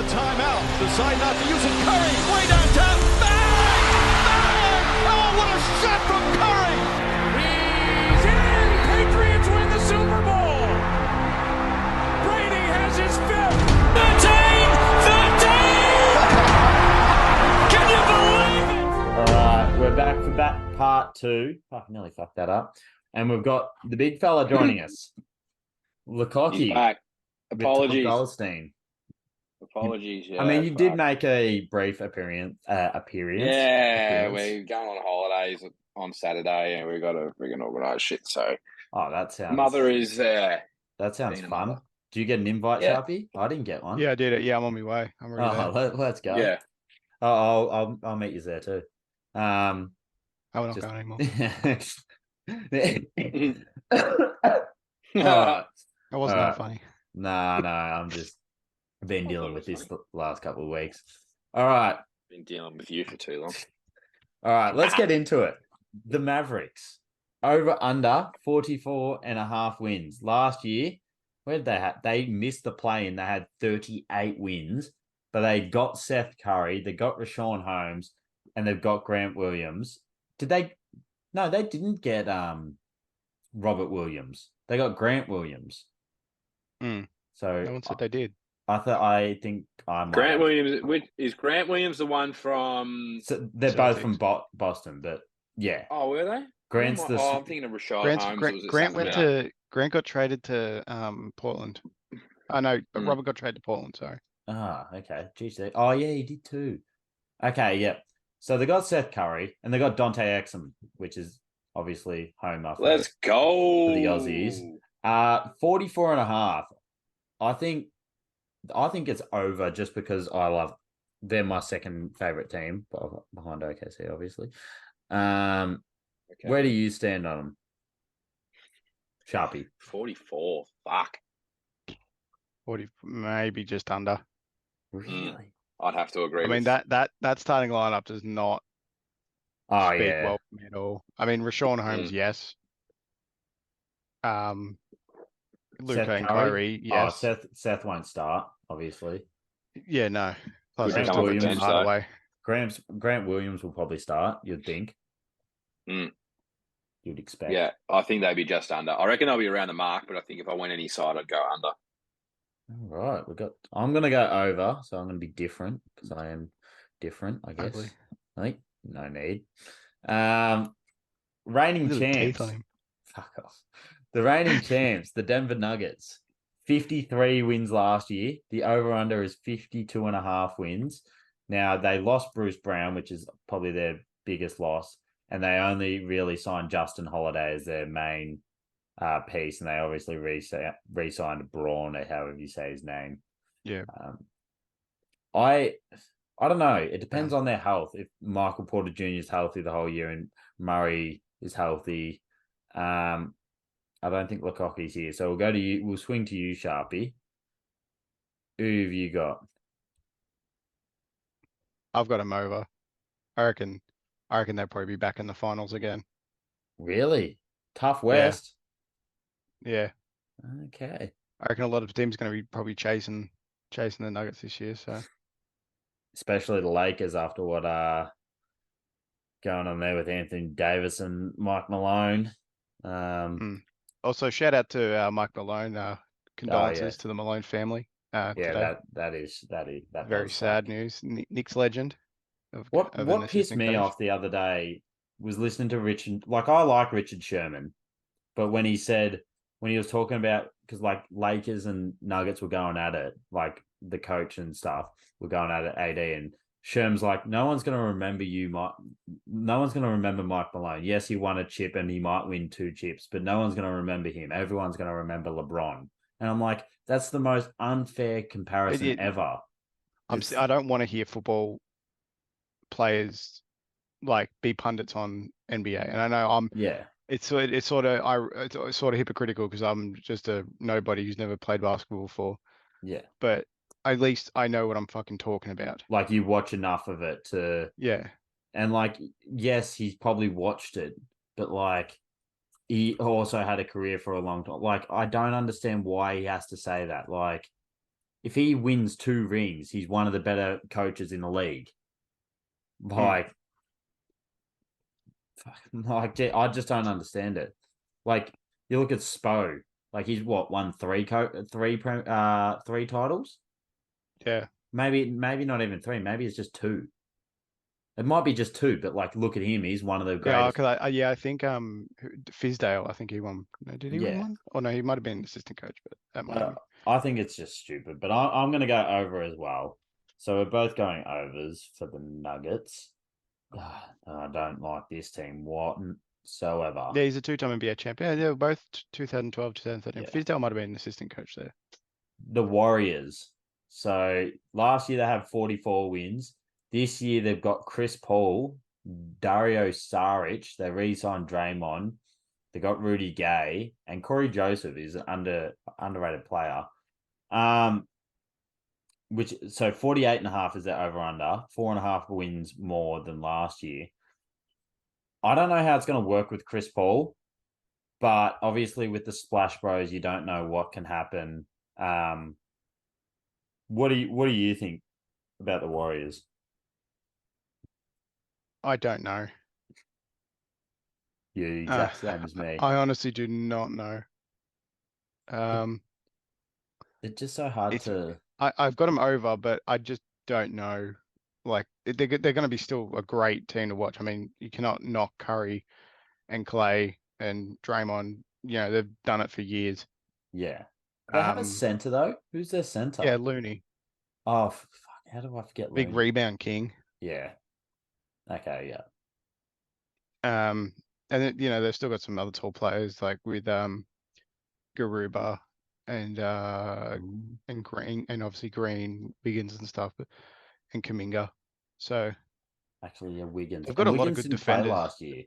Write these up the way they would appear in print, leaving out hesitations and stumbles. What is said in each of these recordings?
timeout. Decide not to use it. Curry, way downtown. Bang! Bang! Oh, what a shot from Curry! He's in! Patriots win the Super Bowl! Brady has his fifth! 13! 13! Can you believe it? All right, we're back for that part 2. Fuck, nearly fucked that up. And we've got the big fella joining us. Lachie. He's back. with Apologies. Tom Goldstein. Apologies. Yeah, I mean, you did fuck. make a brief appearance. Yeah, we're going on holidays on Saturday, and we're gonna organise shit. So Oh, that sounds. mother is there. That sounds being a fun. mother. Do you get an invite, Yeah. Sharpy? I didn't get one. Yeah, I did it. Yeah, I'm on my way. I'm already there. Let's go. Yeah. I'll meet you there too. Oh, we're not just- going anymore. All right. That wasn't All that funny. No, I'm just been dealing with this the last couple of weeks. All right. Been dealing with you for too long. All right, let's get into it. The Mavericks, over under 44.5 wins. Last year, where did they have? They missed the play and they had 38 wins, but they got Seth Curry, they got Rashawn Holmes, and they've got Grant Williams. Did they? No, they didn't get Robert Williams. They got Grant Williams. So No one said they did. I think I'm Grant Williams. Is Grant Williams the one from? So they're both Celtics. from Boston, but yeah, Oh, were they? Grant's the. I'm thinking of Rashad Holmes. Grant got traded to Portland. Oh no, but Mm. Robert got traded to Portland. Sorry. Okay. Geez, oh yeah, he did too. Okay, yeah. So they got Seth Curry and they got Dante Exum, which is obviously homer for, Let's go. for the Aussies. 44.5. I think it's over just because they're my second favorite team behind OKC, obviously. Okay. Where do you stand on them? Sharpy. 44. Fuck. 40, maybe just under. Really? I'd have to agree. I mean that starting lineup does not Oh speak yeah. well for me at all. I mean, Rashawn Holmes, yes. Luka Seth and Curry? Kyrie, yes. Oh, Seth won't start, obviously. Yeah, no. Plus, Could he's become a talking potential, hard though. away. Grant Williams will probably start, you'd think. Mm. You'd expect. Yeah, I think they'd be just under. I reckon they'll be around the mark, but I think if I went any side, I'd go under. All right. I'm gonna go over, so I'm gonna be different because I am different, I guess. Ugly. I think no need. Reigning Look at the teeth champs. on him. Fuck off. The reigning champs, the Denver Nuggets. 53 wins last year. The over-under is 52.5 wins. Now, they lost Bruce Brown, which is probably their biggest loss, and they only really signed Justin Holiday as their main piece, and they obviously re-signed Braun, or however you say his name. Yeah. I don't know. It depends on their health. If Michael Porter Jr. is healthy the whole year and Murray is healthy, I don't think Lachie's here. So we'll go to you. We'll swing to you, Sharpie. Who have you got? I've got him over. I reckon they'll probably be back in the finals again. Really? Tough West. Yeah. Okay. I reckon a lot of teams going to be probably chasing the Nuggets this year. So Especially the Lakers after what going on there with Anthony Davis and Mike Malone. Also, shout out to Mike Malone. Condolences to the Malone family. Today. that is Very does sad suck. news. Nick's legend. What pissed me off the other day was listening to Richard. Like, I like Richard Sherman, but when he was talking about, because like Lakers and Nuggets were going at it, like the coach and stuff were going at it, AD, and Sherm's like, no one's going to remember you, Mike. No one's going to remember Mike Malone. Yes, he won a chip and he might win 2 chips, but no one's going to remember him. Everyone's going to remember LeBron. And I'm like, that's the most unfair comparison ever. I don't want to hear football players like be pundits on NBA, and I know it's sort of hypocritical because I'm just a nobody who's never played basketball before. Yeah, but at least I know what I'm fucking talking about. Like, you watch enough of it to and like, yes, he's probably watched it, but like, he also had a career for a long time. Like, I don't understand why he has to say that. Like, if he wins 2 rings, he's one of the better coaches in the league. Like, I just don't understand it. Like, you look at Spo, like he's won 3 titles. Yeah, maybe not even 3. Maybe it's just 2. It might be just 2, but like, look at him. He's one of the greatest. Yeah, because I think Fizdale, I think he won. No, did he win one? Oh no, he might have been assistant coach, but that might have been. I think it's just stupid, but I'm going to go over as well. So we're both going overs for the Nuggets. I don't like this team whatsoever. Yeah, he's a 2-time NBA champion. Yeah, they were both 2012, 2013. Yeah. Fizdale might have been an assistant coach there. The Warriors. So last year they had 44 wins. This year they've got Chris Paul, Dario Saric. They re-signed Draymond. They got Rudy Gay, and Corey Joseph is an underrated player. So 48.5 is their over under, 4.5 wins more than last year. I don't know how it's going to work with Chris Paul, but obviously with the Splash Bros, you don't know what can happen. What do you think about the Warriors? I don't know. You're the exact same as me. I honestly do not know. It's just so hard to. I've got them over, but I just don't know. Like they're going to be still a great team to watch. I mean, you cannot knock Curry and Clay and Draymond. You know, they've done it for years. Yeah. They have a center though. Who's their center? Yeah, Looney. Oh fuck! How do I forget Looney? Big rebound king. Yeah. Okay. Yeah. And then, you know, they've still got some other tall players like with Garuba and Green, and obviously Green, Wiggins and stuff, and Kuminga. So actually, yeah, Wiggins. They've got a lot of Wiggins good didn't play defenders last year.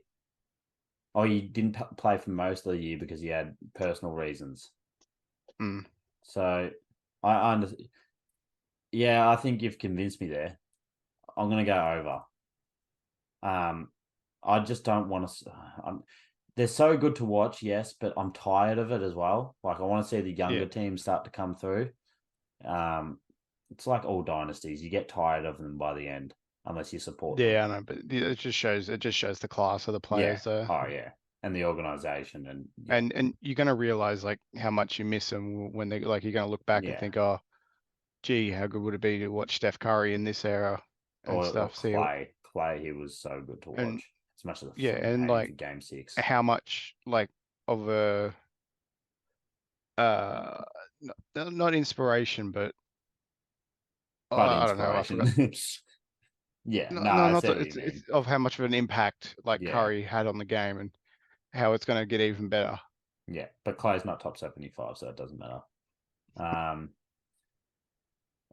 Oh, you didn't play for most of the year because you had personal reasons. So I understand. Yeah, I think you've convinced me there. I'm going to go over. I just don't want to. They're so good to watch, yes, but I'm tired of it as well. Like, I want to see the younger teams start to come through. It's like all dynasties; you get tired of them by the end, unless you support them. Yeah, I know, but it just shows the class of the players. Yeah. Oh yeah, and the organization, and you're going to realize like how much you miss them when they like. You're going to look back and think, oh, gee, how good would it be to watch Steph Curry in this era and stuff. Or Clay, he was so good to watch. As much as and like Game 6, how much like of a not inspiration, but I don't know. I forgot. Yeah, it's of how much of an impact like Curry had on the game and how it's going to get even better. Yeah, but Clay's not top 75, so it doesn't matter. All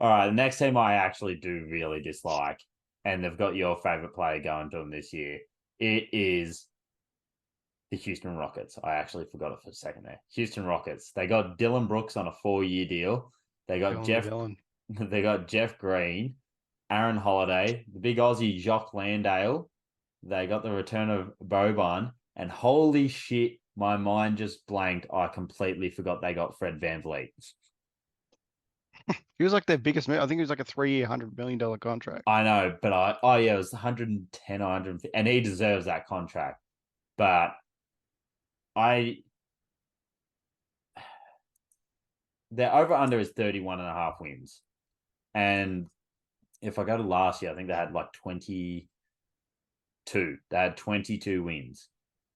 right, the next team I actually do really dislike, and they've got your favorite player going to them this year. It is the Houston Rockets. I actually forgot it for a second there. Houston Rockets. They got Dylan Brooks on a 4-year deal. They got They got Jeff Green, Aaron Holiday, the big Aussie Jock Landale. They got the return of Boban, and holy shit, my mind just blanked. I completely forgot they got Fred VanVleet. He was like their biggest man. I think it was like a 3-year, $100 million contract. I know, but it was 110 or 150, and he deserves that contract. But their over under is 31.5 wins. And if I go to last year, I think they had like 22. They had 22 wins.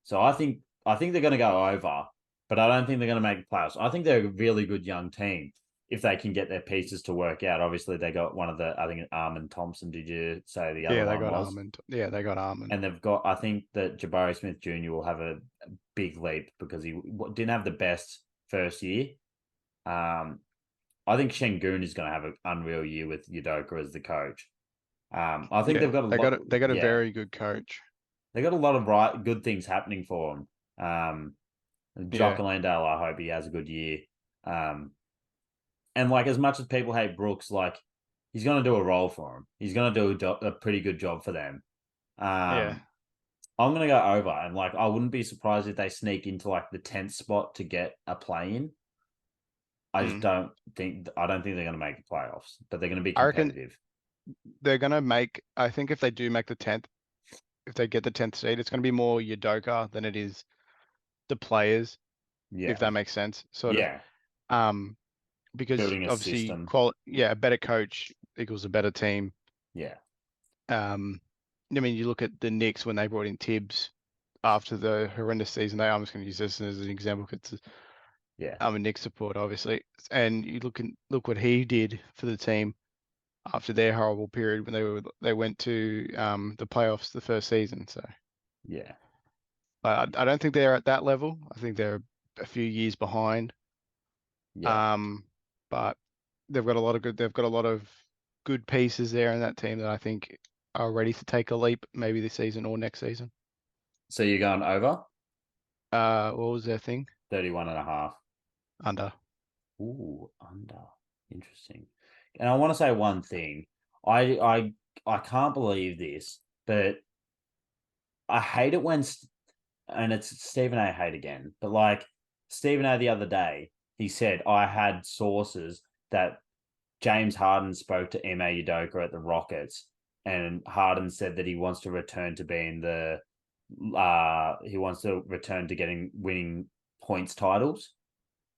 So I think they're going to go over, but I don't think they're going to make the playoffs. I think they're a really good young team if they can get their pieces to work out. Obviously, they got one of the, I think, Armand Thompson. Did you say the other one was? Armand. Yeah, they got Armand. And they've got, I think that Jabari Smith Jr. will have a big leap because he didn't have the best first year. I think Şengün is going to have an unreal year with Udoka as the coach. I think they've got a very good coach. They got a lot of good things happening for them. Jock Landale, I hope he has a good year. And like, as much as people hate Brooks, like, he's going to do a role for him. He's going to do a pretty good job for them. I'm going to go over, and like, I wouldn't be surprised if they sneak into like the 10th spot to get a play in. I just don't think they're going to make the playoffs, but they're going to be I reckon competitive. they're going to make. I think if they do make the 10th, if they get the 10th seed, it's going to be more Udoka than it is the players. Yeah, if that makes sense. Sort yeah. of. Because Building a obviously, system. a better coach equals a better team. Yeah. I mean, you look at the Knicks when they brought in Tibbs after the horrendous season. I'm just going to use this as an example because I'm a Knicks supporter, obviously. And you look what he did for the team after their horrible period when they went to the playoffs the first season. So yeah, I don't think they're at that level. I think they're a few years behind. Yeah. But they've got a lot of good pieces there in that team that I think are ready to take a leap maybe this season or next season. So you're going over? What was their thing? 31.5. Under. Ooh, under. Interesting. And I want to say one thing. I can't believe this, but I hate it when, and it's Stephen A. hate again, but like Stephen A. the other day, he said, I had sources that James Harden spoke to Ime Udoka at the Rockets, and Harden said that he wants to return to being winning points titles,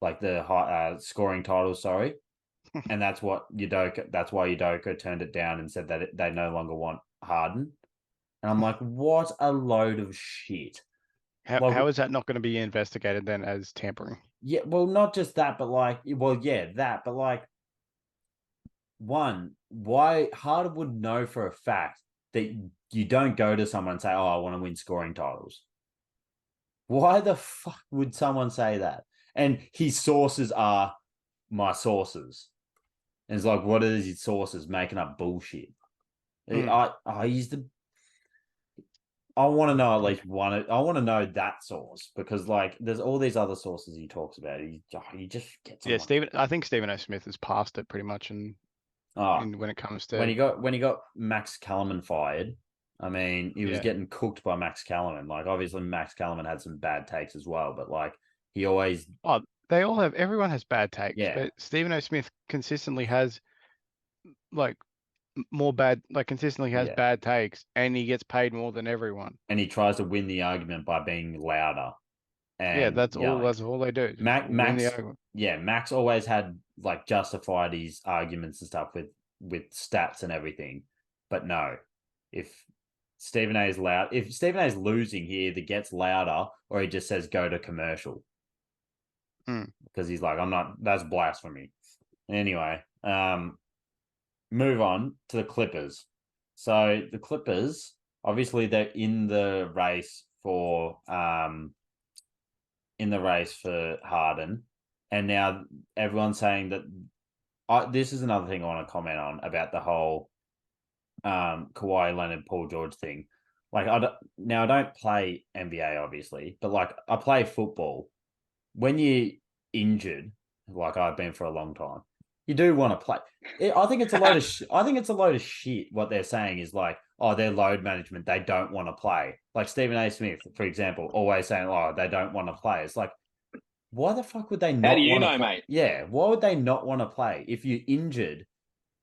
like the scoring titles, sorry. And that's why Udoka turned it down and said that they no longer want Harden. And I'm like, what a load of shit. How is that not going to be investigated then as tampering? Yeah, well, not just that, but one, why Harden would know for a fact that you don't go to someone and say, oh, I want to win scoring titles. Why the fuck would someone say that? And his sources are my sources. And it's like, what are his sources? Making up bullshit. I want to know at least one. I want to know that source because, like, there's all these other sources he talks about. He just gets. Yeah, I think Stephen A. Smith has passed it pretty much, and when it comes to when he got Max Kellerman fired, I mean, he was getting cooked by Max Kellerman. Like, obviously, Max Kellerman had some bad takes as well, but like, he always. Oh, everyone has bad takes, but Stephen A. Smith consistently has consistently has bad takes, and he gets paid more than everyone. And he tries to win the argument by being louder. And that's all they do. Max always had like justified his arguments and stuff with stats and everything. But no, if Stephen A is loud, if Stephen A is losing, he either gets louder or he just says go to commercial. Because he's like, that's blasphemy. Anyway, move on to the Clippers. So the Clippers, obviously they're in the race for Harden, and now everyone's saying that this is another thing I want to comment on about the whole Kawhi Leonard Paul George thing. Like I don't play NBA obviously, but like I play football. When you're injured, like I've been for a long time, you do want to play. I think it's a load of I think it's a load of shit. What they're saying is like, oh, they're load management. They don't want to play. Like Stephen A. Smith, for example, always saying, oh, they don't want to play. It's like, why the fuck would they not? How do you know, play? mate? Yeah, why would they not want to play? If you're injured,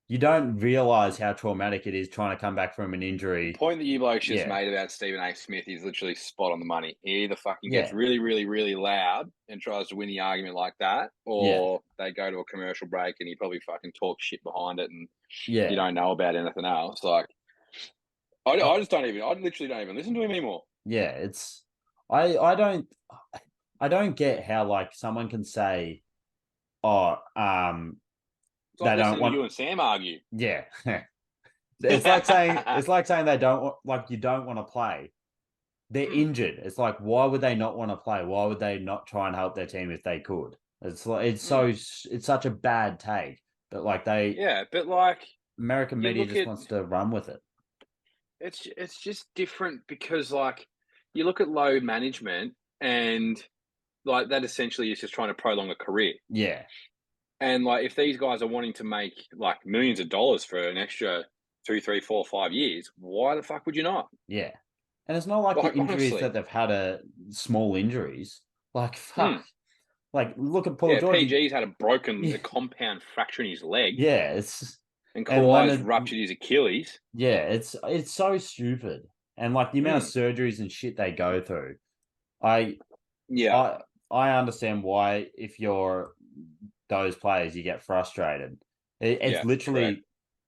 you don't realize how traumatic it is trying to come back from an injury. The point that you blokes just made about Stephen A. Smith is literally spot on the money. He either fucking gets really, really, really loud and tries to win the argument like that, or they go to a commercial break and he probably fucking talks shit behind it and you don't know about anything else. Like, I literally don't even listen to him anymore. Yeah, it's I don't get how like someone can say, oh, it's like listening to you and Sam argue. Yeah. It's like saying they don't you don't want to play. They're injured. It's like, why would they not want to play? Why would they not try and help their team if they could? It's like it's such a bad take. But like but like American media just wants to run with it. It's just different because like you look at load management and like that essentially is just trying to prolong a career. Yeah. And like if these guys are wanting to make like millions of dollars for an extra 2, 3, 4, 5 years, why the fuck would you not? Yeah. And it's not like the injuries that they've had are small injuries. Like fuck. Like, look at Paul George. PG's had a compound fracture in his leg. Yeah, and Kawhi's ruptured his Achilles. Yeah, it's so stupid, and like the amount of surgeries and shit they go through. I understand why if you're those players, you get frustrated. It's literally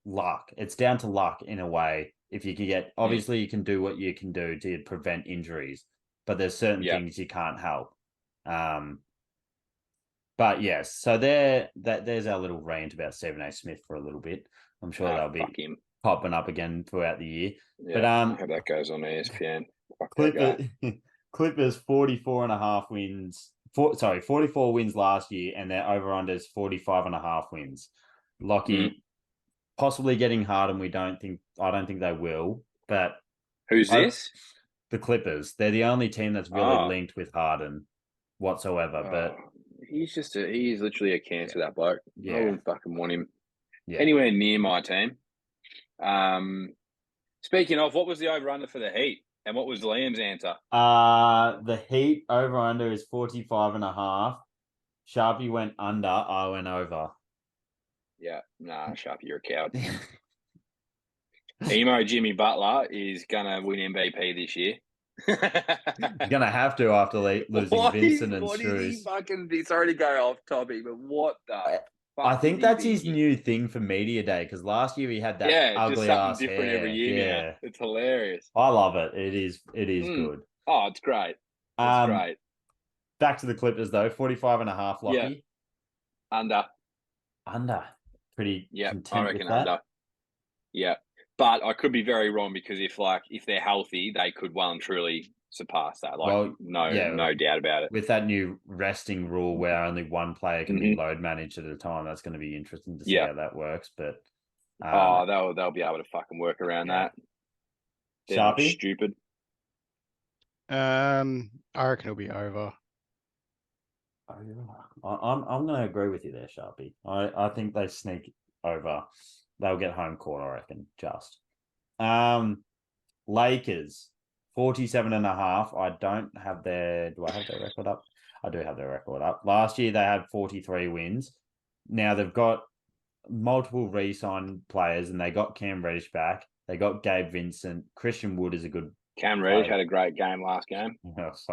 luck. It's down to luck in a way. If you can get, obviously, you can do what you can do to prevent injuries, but there's certain things you can't help. But yes, so there's our little rant about Stephen A. Smith for a little bit. I'm sure they'll be popping up again throughout the year. Yeah, but I hope that goes on ESPN. Clippers 44.5 wins. 44 wins last year, and their over-under is 45.5 wins. Lachie possibly getting Harden. I don't think they will. But who's this? The Clippers. They're the only team that's really linked with Harden whatsoever. But he's literally a cancer. That bloke. Yeah. I wouldn't fucking want him anywhere near my team. Speaking of, what was the over-under for the Heat? And what was Liam's answer? The Heat over-under is 45.5. Sharpy went under. I went over. Yeah. Nah, Sharpy, you're a coward. Emo Jimmy Butler is going to win MVP this year. He's going to have to after losing Vincent and Strus. Sorry to go off topic, but what the... I think that's his new thing for media day, because last year he had that ugly ass hair. Different every year now. It's hilarious. I love it. It is good. Oh, it's great. It's great. Back to the Clippers though, 45.5 Lachie. Yeah. Under. Pretty content I reckon with that. Under. Yeah. But I could be very wrong, because if they're healthy, they could well and truly surpass that. No doubt about it. With that new resting rule where only one player can be load managed at a time, that's going to be interesting to see how that works. But they'll be able to fucking work around that. They're Sharpy? Stupid. I reckon it'll be over. I'm going to agree with you there, Sharpy. I think they sneak over. They'll get home court, I reckon. Just Lakers 47.5. I don't have do I have their record up? I do have their record up. Last year they had 43 wins. Now they've got multiple re-signed players, and they got Cam Reddish back. They got Gabe Vincent. Christian Wood is a good Cam Reddish had a great game last game.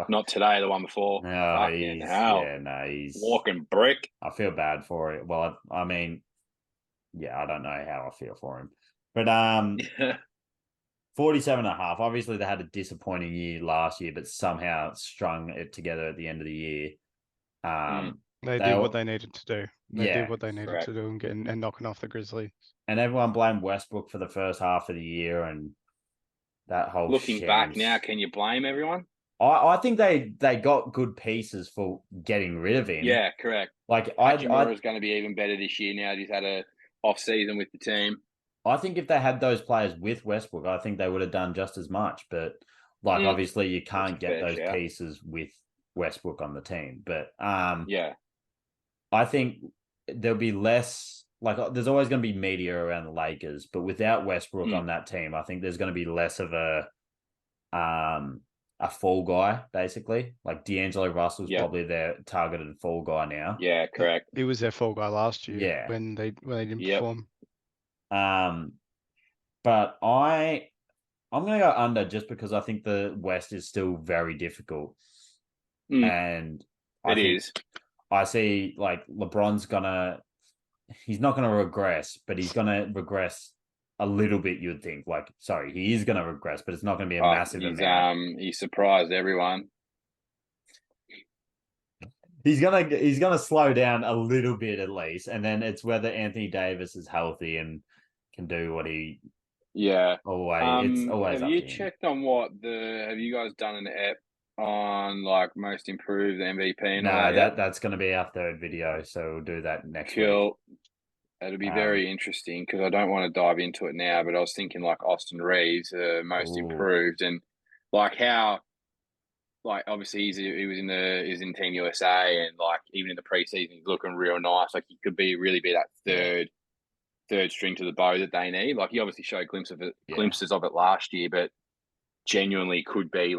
Not today, the one before. No, he's walking brick. I feel bad for it. Well, I mean, I don't know how I feel for him. But 47.5. Obviously, they had a disappointing year last year, but somehow strung it together at the end of the year. They did what they needed to do. They did what they needed to do and knocking off the Grizzlies. And everyone blamed Westbrook for the first half of the year, and that whole looking back now, can you blame everyone? I think they got good pieces for getting rid of him. Yeah, correct. Like Hachimura's going to be even better this year now. He's had a off season with the team. I think if they had those players with Westbrook, I think they would have done just as much. But obviously, you can't get those pieces with Westbrook on the team. But I think there'll be less. There's always going to be media around the Lakers, but without Westbrook on that team, I think there's going to be less of a fall guy, basically. Like D'Angelo Russell's probably their targeted fall guy now. Yeah, correct. He was their fall guy last year when they didn't perform. But I'm going to go under just because I think the West is still very difficult. And I see LeBron's he's not going to regress, but he's going to regress a little bit, you'd think. He is going to regress, but it's not going to be a massive amount. He surprised everyone. He's gonna slow down a little bit at least, and then it's whether Anthony Davis is healthy and can do what he. Yeah. It's always. Have you checked on have you guys done an app on most improved MVP? No, that's going to be our third video, so we'll do that next week. It'll be very interesting, because I don't want to dive into it now, but I was thinking Austin Reeves, most improved, and how obviously he was in Team USA, and even in the preseason he's looking real nice. He could really be that third string to the bow that they need. He obviously showed glimpses of it last year, but genuinely could be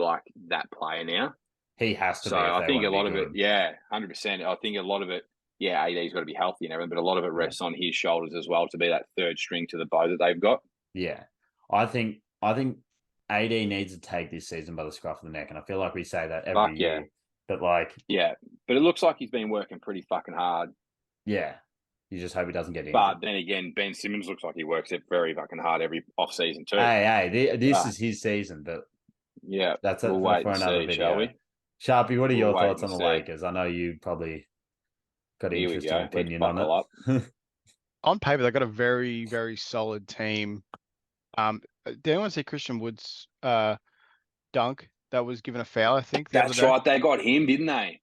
that player now. He has to So be if I they think want a to lot be of it, good. yeah, 100%. I think a lot of it, yeah, AD's got to be healthy and everything, but a lot of it rests on his shoulders as well to be that third string to the bow that they've got. Yeah. I think AD needs to take this season by the scruff of the neck, and I feel like we say that every year. But yeah, but it looks like he's been working pretty fucking hard. Yeah. You just hope he doesn't get injured. But then again, Ben Simmons looks like he works it very fucking hard every off season too. Hey, this is his season, but yeah, that's we'll it wait for and another see, video. shall we? Sharpy, what are your wait thoughts on and the see. Lakers? I know you probably got an Here we interesting go. opinion Let's on buckle it. up. On paper, they've got a very, very solid team. Did anyone see Christian Wood's dunk that was given a foul? I think That's right. They got him, didn't they?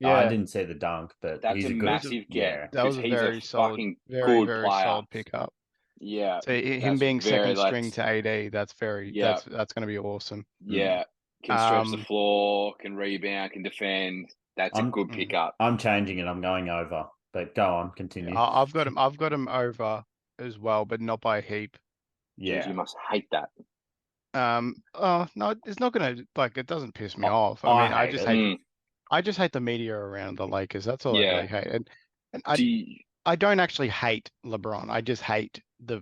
Yeah, I didn't see the dunk, but That's he's a a good, massive get. yeah. that was a he's very a solid, fucking very, good very player. solid pickup. Yeah. So him being second string to AD, that's very, that's going to be awesome. Yeah. Can stretch the floor, can rebound, can defend. That's a good pickup. I'm changing it. I'm going over, but go on, continue. I've got him over as well, but not by a heap. Yeah. Jeez, you must hate that. Oh no, it's not gonna it doesn't piss me off. I mean, I just hate the media around the Lakers. That's all I really hate. And I don't actually hate LeBron. I just hate the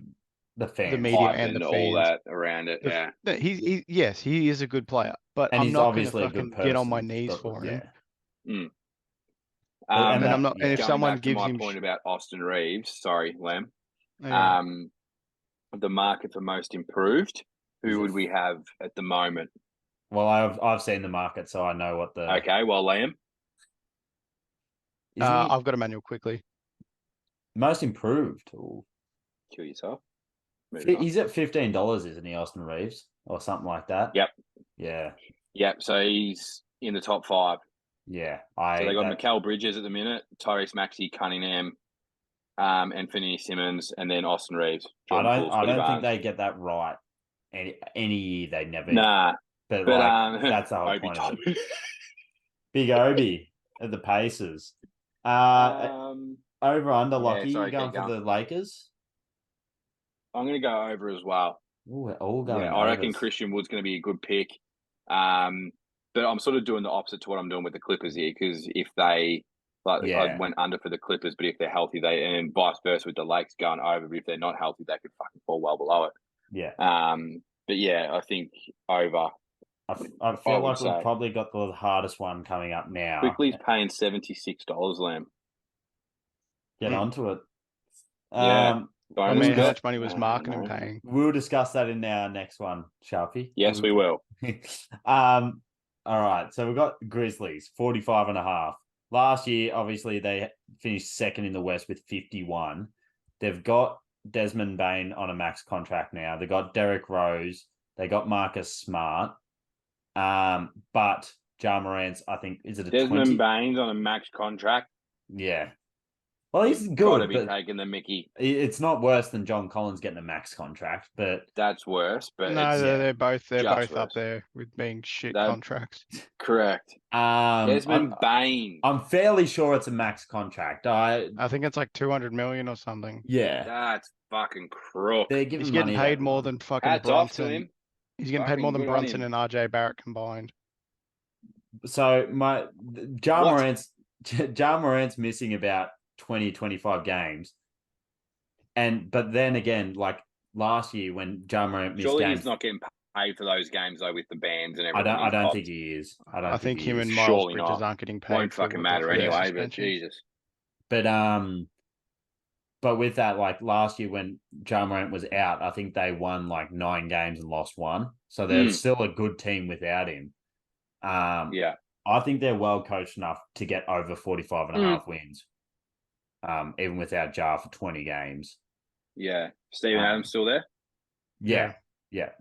fans, the media and the fans, all that around it. Yes, he is a good player, but I'm not going to fucking get on my knees for him. And I'm not. And if someone gives my him point about Austin Reeves, sorry, Lamb. Yeah. The market for most improved. Who would we have at the moment? Well, I've seen the market, so I know what the. Okay, well, Liam. I've got Emmanuel quickly. Most improved. Ooh. Kill yourself. He's at $15, isn't he, Austin Reeves, or something like that? Yep. Yeah. Yep. So he's in the top 5. Yeah. So they got Mikal Bridges at the minute, Tyrese Maxey, Cunningham, Anthony Simmons, and then Austin Reeves. I don't think they get that right. Any year they never. Nah. But that's the whole point of it. Big Obi at the Pacers. Over under, Lachie. You going for the Lakers? I'm going to go over as well. Ooh, all going. Yeah, I reckon Christian Wood's going to be a good pick. But I'm sort of doing the opposite to what I'm doing with the Clippers here, because if they I went under for the Clippers, but if they're healthy, and vice versa with the Lakes going over. But if they're not healthy, they could fucking fall well below it. Yeah. But yeah, I think over. I feel like we've probably got the hardest one coming up now. Quickly's paying $76, Lamb. Get onto it. Yeah. I mean, how much money was marketing paying? We'll discuss that in our next one, Sharpie. Yes, we will. All right. So we've got Grizzlies, 45.5. Last year, obviously, they finished second in the West with 51. They've got Desmond Bane on a max contract now. They got Derrick Rose. They got Marcus Smart. But Ja Morant's, I think, is it a Desmond Bane's on a max contract? Yeah. Well, he's good. Got to be taking the Mickey. It's not worse than John Collins getting a max contract, but that's worse. But no, they're both up there with being shit contracts. Correct. Desmond Bane. I'm fairly sure it's a max contract. I think it's like 200 million or something. Yeah, that's fucking crook. He's getting paid more than fucking Brunson. He's getting paid more than Brunson and RJ Barrett combined. So Ja Morant's missing about 20-25 games, but then again, like last year when Ja Morant missed surely games, he's not getting paid for those games though with the bands and everything. I don't think he is. I think him and Miles Bridges aren't getting paid. Won't fucking matter anyway. But Jesus. But with that, like last year when Ja Morant was out, I think they won like 9 games and lost 1. So they're still a good team without him. Yeah. I think they're well coached enough to get over 45.5 wins. Even without Ja for 20 games. Yeah. Steven Adams still there? Yeah. So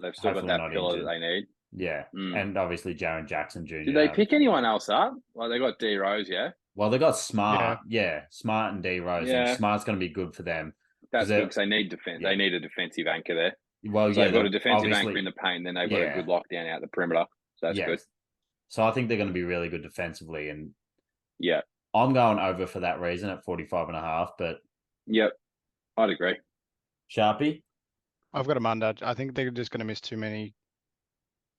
they've still got that pillar that they need. Yeah. And obviously Jaren Jackson Jr. Did they pick anyone else up? Like they got D Rose, yeah? Well, they got Smart. Yeah. Smart and D Rose. Yeah. And Smart's going to be good for them. That's good because they need defense. Yeah. They need a defensive anchor there. Well, so they've got a defensive anchor in the paint, then they've got a good lockdown out the perimeter. So that's good. So I think they're going to be really good defensively. And yeah, I'm going over for that reason at 45.5. But yep, I'd agree. Sharpie? I've got them under. I think they're just going to miss too many.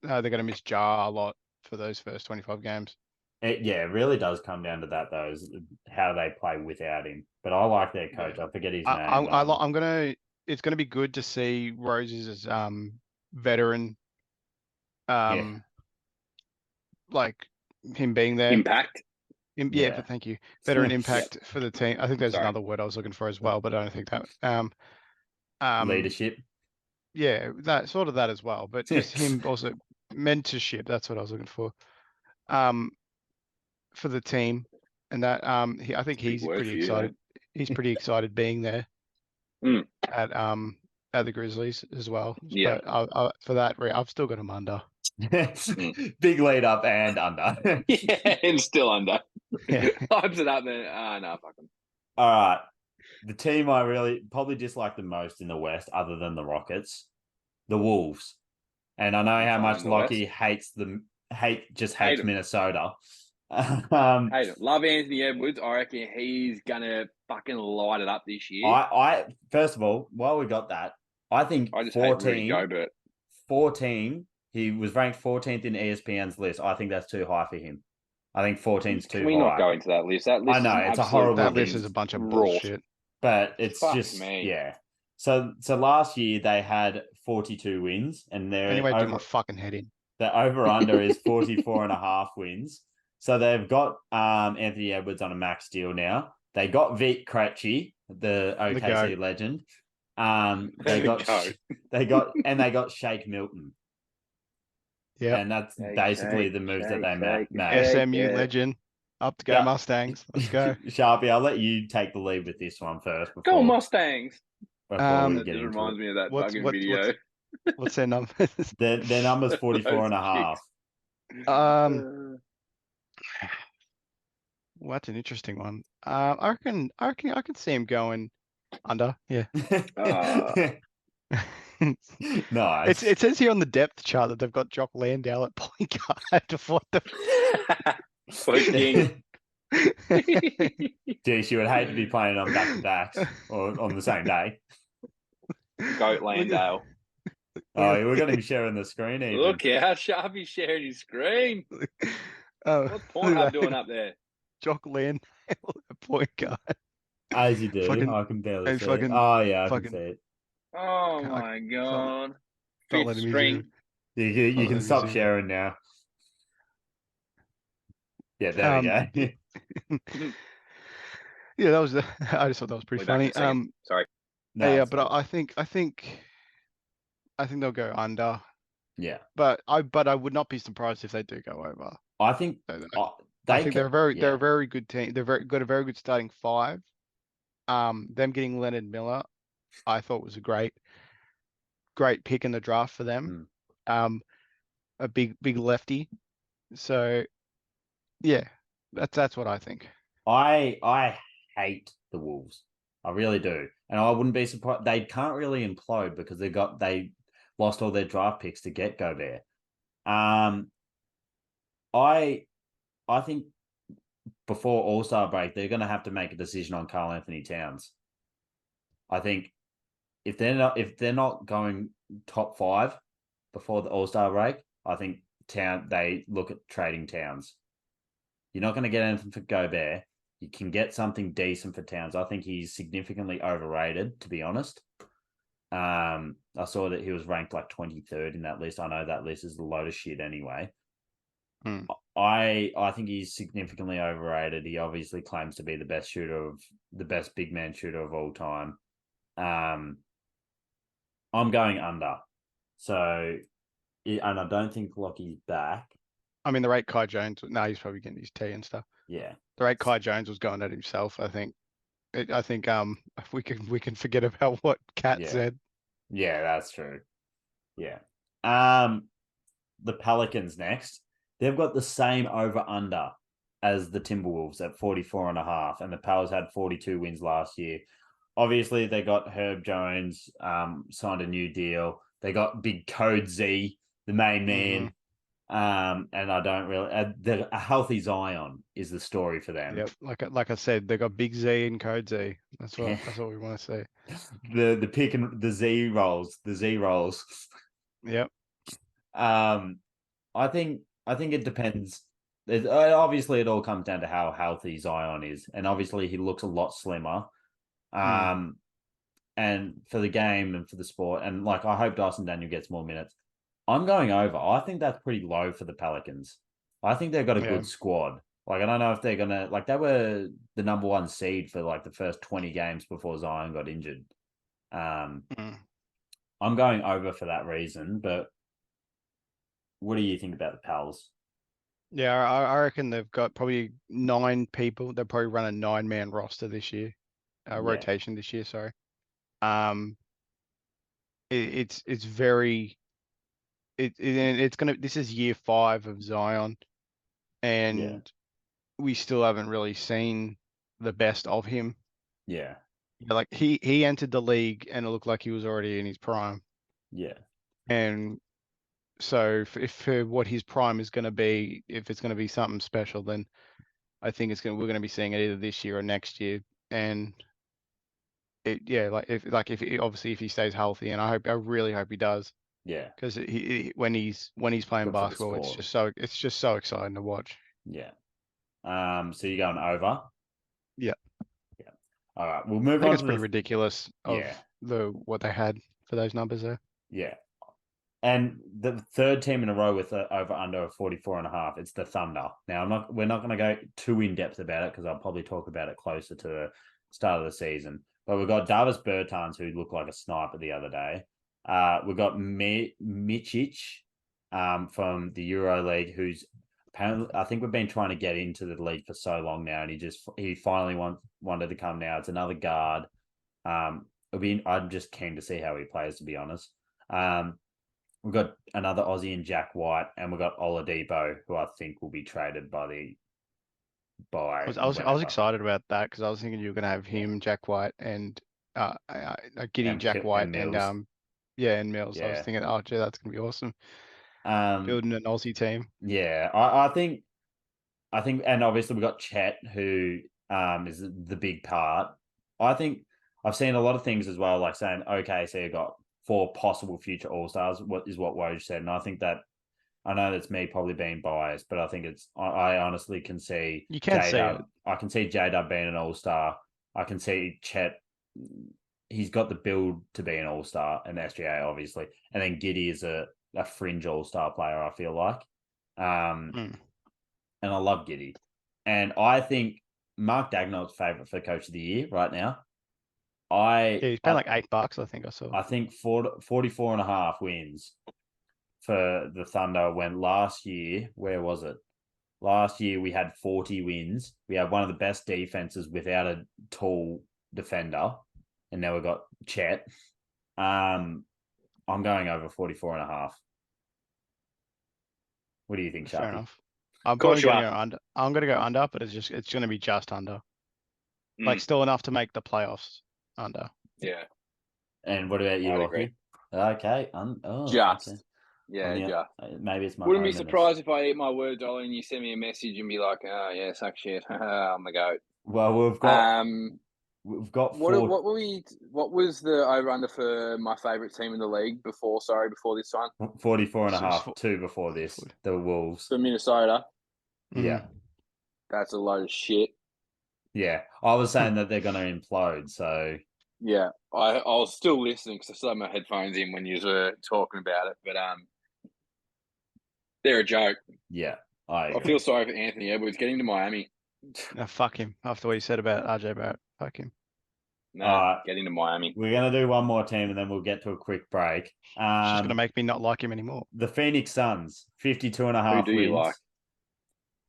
They're going to miss Ja a lot for those first 25 games. It really does come down to that, though, is how they play without him. But I like their coach. I forget his name. It's gonna be good to see Rose's veteran, like him being there. Impact. But thank you. Veteran impact for the team. I think there's another word I was looking for as well, but I don't think that. Leadership. Yeah, that sort of that as well, but just him also mentorship. That's what I was looking for. For the team, and that I think he's pretty excited. He's pretty excited being there at the Grizzlies as well. Yeah. But for that, I've still got him under. Big lead up and under. Yeah, and still under. Yeah. Hypes it up, man. No, fuck him. All right. The team I really probably dislike the most in the West, other than the Rockets, the Wolves. And I know how much Lachie hates Minnesota. Hate it. Love Anthony Edwards. I reckon he's gonna fucking light it up this year. I first of all, while we got that, I think I just 14. He was ranked 14th in ESPN's list. I think that's too high for him. I think 14's too high. Can we not go into that list? That list I know it's a horrible. That list is a bunch of bullshit. But it's So last year they had 42 wins, and they're do my fucking head in. The over under is 44.5 wins. So they've got Anthony Edwards on a max deal now. They got Vit Krejci, the OKC legend. They got Shake Milton. Yeah, and that's basically the moves that they made. SMU legend, up to go Mustangs. Let's go, Sharpy. I'll let you take the lead with this one first. Go Mustangs. It reminds me of that fucking video. What's their numbers? Their number's 44.5. Well, that's an interesting one. I reckon I can see him going under. Yeah. Nice. It says here on the depth chart that they've got Jock Landale at point guard for the. Geez, you would hate to be playing on back-to-backs or on the same day. Goat Landale. Oh, we're going to be sharing the screen even. Look how Sharpy's sharing his screen. What's Pornhub doing up there? Jock Landale at point guard. As you do. I can barely see it. Oh, yeah, I can see it. Oh, my God. Fifth string. You can stop sharing now. Yeah, there we go. Yeah, that was. I just thought that was pretty funny. Sorry. No, yeah, but I think they'll go under. Yeah, but I would not be surprised if they do go over. I think they're a very good team. Got a very good starting five. Them getting Leonard Miller, I thought was a great pick in the draft for them. A big lefty. So yeah, that's what I think. I hate the Wolves. I really do. And I wouldn't be surprised. They can't really implode because they lost all their draft picks to get Gobert. I think before All-Star break, they're going to have to make a decision on Karl Anthony Towns. I think if they're not going top 5 before the All-Star break, I think they look at trading Towns. You're not going to get anything for Gobert. You can get something decent for Towns. I think he's significantly overrated, to be honest. I saw that he was ranked like 23rd in that list. I know that list is a load of shit anyway. I think he's significantly overrated. He obviously claims to be the best big man shooter of all time. I'm going under. So, and I don't think Lockie's back. I mean, the rate Kai Jones. No, he's probably getting his tea and stuff. Yeah. The rate Kai Jones was going at himself. I think we can forget about what Kat said. Yeah, that's true. Yeah. The Pelicans next. They've got the same over under as the Timberwolves at 44.5, and the Pels had 42 wins last year. Obviously, they got Herb Jones signed a new deal. They got Big Code Z, the main man. And I don't really. A healthy Zion is the story for them. Yep, like I said, they got Big Z and Code Z. That's what we want to see. The pick and the Z rolls. Yep. I think I think it depends. Obviously, it all comes down to how healthy Zion is, and obviously he looks a lot slimmer. And for the game and for the sport, and like I hope Dyson Daniel gets more minutes. I'm going over. I think that's pretty low for the Pelicans. I think they've got a good squad. Like I don't know if they're gonna like they were the number 1 seed for like the first 20 games before Zion got injured. I'm going over for that reason, but what do you think about the Pels? Yeah, I reckon they've got probably 9 people. They'll probably run a 9-man roster this year, rotation this year. Sorry. It's very. It's gonna. This is year 5 of Zion, and we still haven't really seen the best of him. Yeah. Like he entered the league and it looked like he was already in his prime. Yeah. And so if for what his prime is going to be, if it's going to be something special, then I think we're going to be seeing it either this year or next year. And if obviously if he stays healthy, and I really hope he does. Yeah. Because when he's playing basketball, it's just so exciting to watch. Yeah. So you're going over? Yeah. Yeah. All right. We'll move on. I think it's pretty ridiculous of what they had for those numbers there. Yeah. And the third team in a row with over under 44.5, it's the Thunder. Now we're not going to go too in depth about it because I'll probably talk about it closer to the start of the season. But we've got Davis Bertans, who looked like a sniper the other day. We've got Micic from the Euro League, who's apparently, I think we've been trying to get into the league for so long now, and he finally wanted to come now. It's another guard. I'm just keen to see how he plays, to be honest. We've got another Aussie in Jack White, and we've got Oladipo, who I think will be traded by. I was excited about that because I was thinking you were going to have him, Jack White, and Giddy, Jack White, and Mills. And Mills. Yeah. I was thinking, oh, gee, that's going to be awesome. Building an Aussie team. Yeah, I think, and obviously we've got Chet, who is the big part. I think I've seen a lot of things as well, like saying, okay, so you've got 4 possible future All-Stars, what Woj said. And I think that, I know that's me probably being biased, but I think I honestly can see J-Dub. I can see J-Dub being an All-Star. I can see Chet, he's got the build to be an All-Star, and SGA, obviously. And then Giddy is a fringe All-Star player, I feel like. And I love Giddy. And I think Mark Dagnall's favourite for Coach of the Year right now. He's paying like $8, I think I saw. I think 44.5 wins for the Thunder, when last year, where was it? Last year we had 40 wins. We had one of the best defenses without a tall defender, and now we've got Chet. I'm going over 44.5. What do you think, Sharpy? Fair enough. I'm going to go under. I'm going to go under, but it's going to be just under. Like still enough to make the playoffs. Under. Yeah. And what about you, Lachie? Okay. Just. Okay. Yeah, maybe it's my. Wouldn't be surprised if I eat my word, Dolly, and you send me a message and be like, "Oh yeah, suck shit, I'm the goat." Well, we've got what was the over under for my favourite team in the league before this one? 44.5. 2 before this, the Wolves. For Minnesota. Yeah. That's a load of shit. Yeah, I was saying that they're going to implode. So yeah, I was still listening because I still had my headphones in when you were talking about it, but they're a joke. Yeah, I feel sorry for Anthony Edwards getting to Miami. No, fuck him. After what you said about RJ Barrett, fuck him. No, getting to Miami. We're going to do one more team and then we'll get to a quick break. It's just going to make me not like him anymore. The Phoenix Suns, 52.5 Who do you like?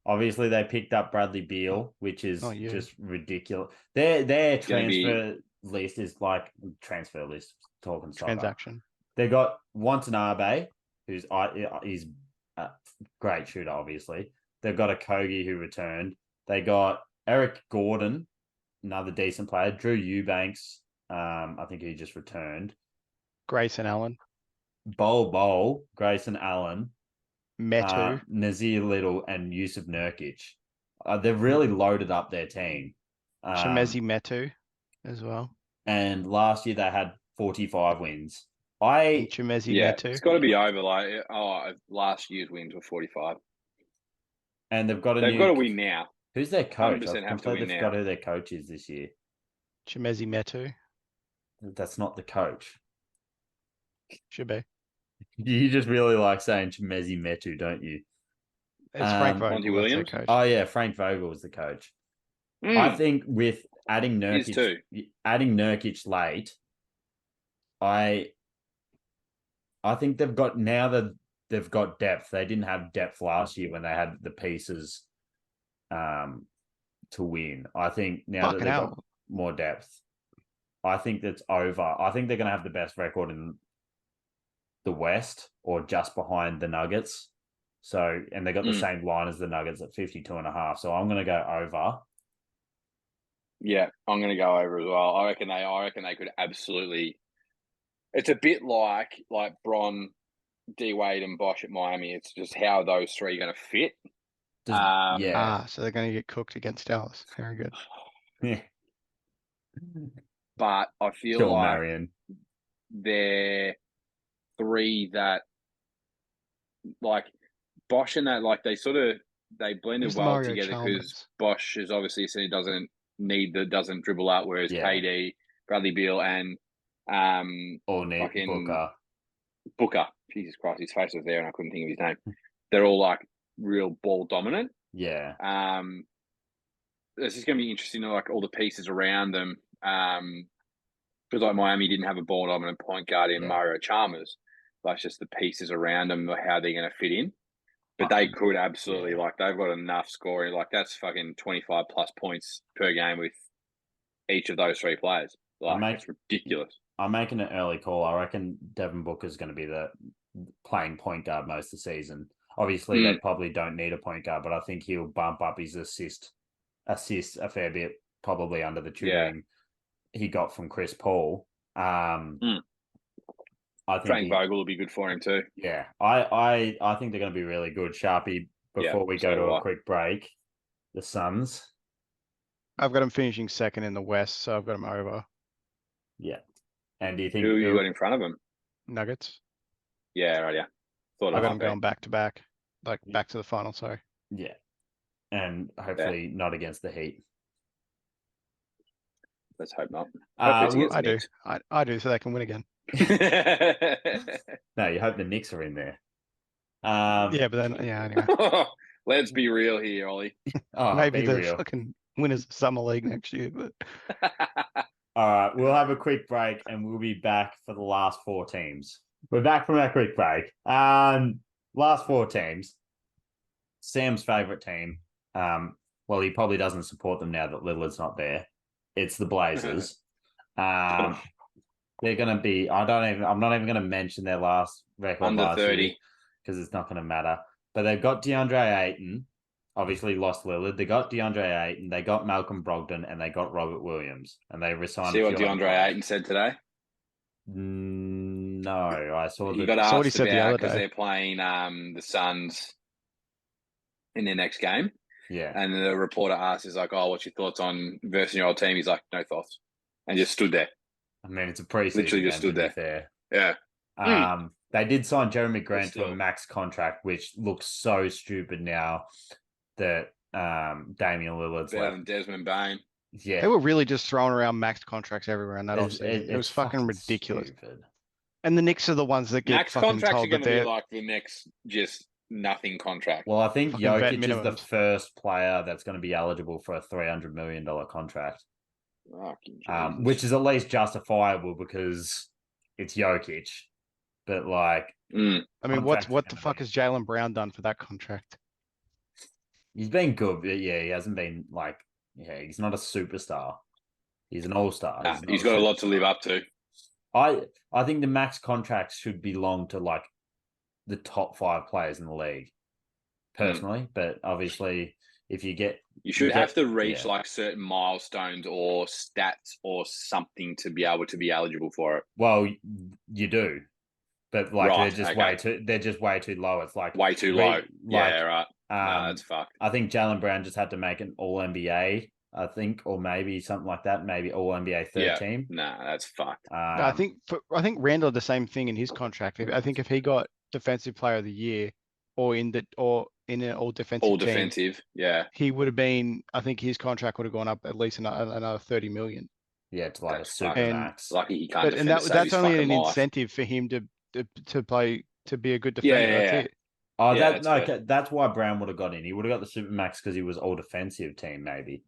Obviously, they picked up Bradley Beal, which is just ridiculous. Their transfer list is like transfer list talking transaction. They got Watanabe, he's a great shooter, obviously. They've got a Kogi who returned. They got Eric Gordon, another decent player. Drew Eubanks, I think he just returned. Grayson Allen. Bol, Grayson Allen. Metu, Nazir Little, and Yusuf Nurkic. They've really loaded up their team. Shemezi Metu as well. And last year they had 45 wins. Shemezi Metu. It's got to be over. Last year's wins were 45. And they've got got to win now. Who's their coach? 100% I have to win completely now. forgot who their coach is this year. Chimezi Metu. That's not the coach. Should be. You just really like saying Chimezi Metu, don't you? It's Frank Vogel. Monty Williams? Coach. Oh yeah, Frank Vogel is the coach. I think with adding Nurkic late, I think they've got depth. They didn't have depth last year when they had the pieces to win. I think now that they've got more depth, I think that's over. I think they're going to have the best record in the West or just behind the Nuggets. So, and they got the same line as the Nuggets at 52.5. So I'm going to go over. Yeah, I'm going to go over as well. I reckon they could absolutely. It's a bit like Bron, D Wade, and Bosch at Miami. It's just how those three are going to fit. So they're going to get cooked against Dallas. Very good. Yeah. But I feel like they're three that, like Bosch and that, like they blended well together because Bosch is obviously said he doesn't dribble out, whereas KD, Bradley Beal, and Booker. Jesus Christ, his face was there and I couldn't think of his name. They're all like real ball dominant. Yeah. It's just going to be interesting to like all the pieces around them. Because like Miami didn't have a ball dominant point guard in Mario Chalmers. That's just the pieces around them, how they're going to fit in. But they could absolutely, like, they've got enough scoring. Like, that's fucking 25 plus points per game with each of those three players. Like, it's ridiculous. I'm making an early call. I reckon Devin Booker's going to be the playing point guard most of the season. Obviously, they probably don't need a point guard, but I think he'll bump up his assist a fair bit, probably under the tutoring he got from Chris Paul. I think Frank Vogel will be good for him too. Yeah, I think they're going to be really good. Sharpy, before we go to a quick break, the Suns. I've got them finishing second in the West, so I've got them over. Yeah. And do you think... Who you got in front of them? Nuggets. Yeah, right, yeah. I got them going back to back. Like, back to the final, sorry. Yeah. And hopefully not against the Heat. Let's hope not. I do, so they can win again. No, you hope the Knicks are in there. Yeah, but then anyway. Let's be real here, Ollie. Maybe the fucking winners of Summer League next year, but all right, we'll have a quick break and we'll be back for the last four teams. We're back from our quick break. Last four teams. Sam's favorite team. Well, he probably doesn't support them now that Lillard's not there. It's the Blazers. They're going to be, I'm not even going to mention their last record under last 30 year because it's not going to matter. But they've got DeAndre Ayton, obviously lost Lillard. They got DeAndre Ayton, they got Malcolm Brogdon, and they got Robert Williams. And they resigned. See what DeAndre Ayton said today? No, I saw he got asked what he said about because they're playing the Suns in their next game. Yeah. And the reporter asked, he's like, "Oh, what's your thoughts on versus your old team?" He's like, "No thoughts," and just stood there. I mean, it's a preseason. Literally just stood there. Fair. Yeah. They did sign Jeremy Grant to a max contract, which looks so stupid now that Damian Lillard's better than Desmond Bain. Yeah. They were really just throwing around max contracts everywhere in that offseason. It was fucking ridiculous. Stupid. And the Knicks are the ones that get max fucking contracts told are going that to they're be like the next just nothing contract. Well, I think fucking Jokic is the first player that's going to be eligible for a $300 million contract. Which is at least justifiable because it's Jokic. But like, I mean, what the fuck has Jaylen Brown done for that contract? He's been good, but he hasn't been like, he's not a superstar. He's an all-star. He's got a lot to live up to. I think the max contracts should belong to like the top 5 players in the league, personally. But obviously, if you have to reach like certain milestones or stats or something to be able to be eligible for it. Well, you do, but like they're just way too low. It's like way too low. Right. No, that's fucked. I think Jaylen Brown just had to make an All NBA. I think, or maybe something like that. Maybe All NBA third team. Nah, that's fucked. I think Randall did the same thing in his contract. I think if he got Defensive Player of the Year or in an all defensive All team, defensive, yeah. he would have been. I think his contract would have gone up at least another 30 million. Yeah, to like That's a super fucking max. lucky he can't But and defend to save that's his only fucking an life. incentive for him to play to be a good Yeah, defender. yeah, That's it. Oh, Yeah, that that's no, fair. that's why Brown would have got in. He would have got the super max because he was all defensive team, maybe.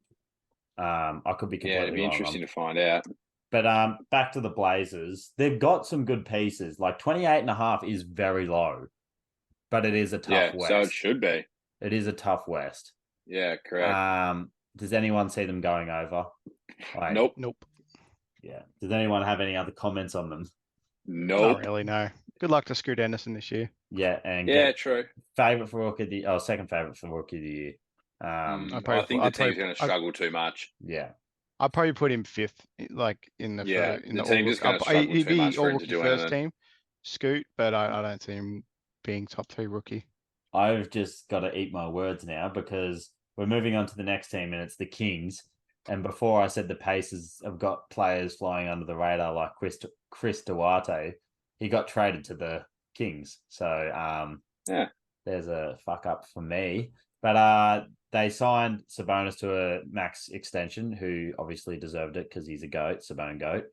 I could be Yeah, completely it'd be wrong. interesting to find out. But back to the Blazers. They've got some good pieces. Like 28.5 is very low, but it is a tough Yeah, West. so it should be. It is a tough West. Yeah, correct. Does anyone see them going over? Like, Nope. Yeah. Does anyone have any other comments on them? Nope. Not really, no. Good luck to Scoot Anderson this year. Yeah, and true. Favorite for Rookie of the second favorite for Rookie of the Year. I think the team's going to struggle too much. Yeah. I'd probably put him fifth, like in the the team is going to struggle he'd too be much for all him to rookie do first anything. team, Scoot, but I don't see him being top 3 rookie. I've just got to eat my words now because we're moving on to the next team and it's the Kings. And before I said the Pacers have got players flying under the radar like Chris Duarte, he got traded to the Kings. So there's a fuck up for me. But they signed Sabonis to a max extension, who obviously deserved it because he's a GOAT, Sabonis GOAT.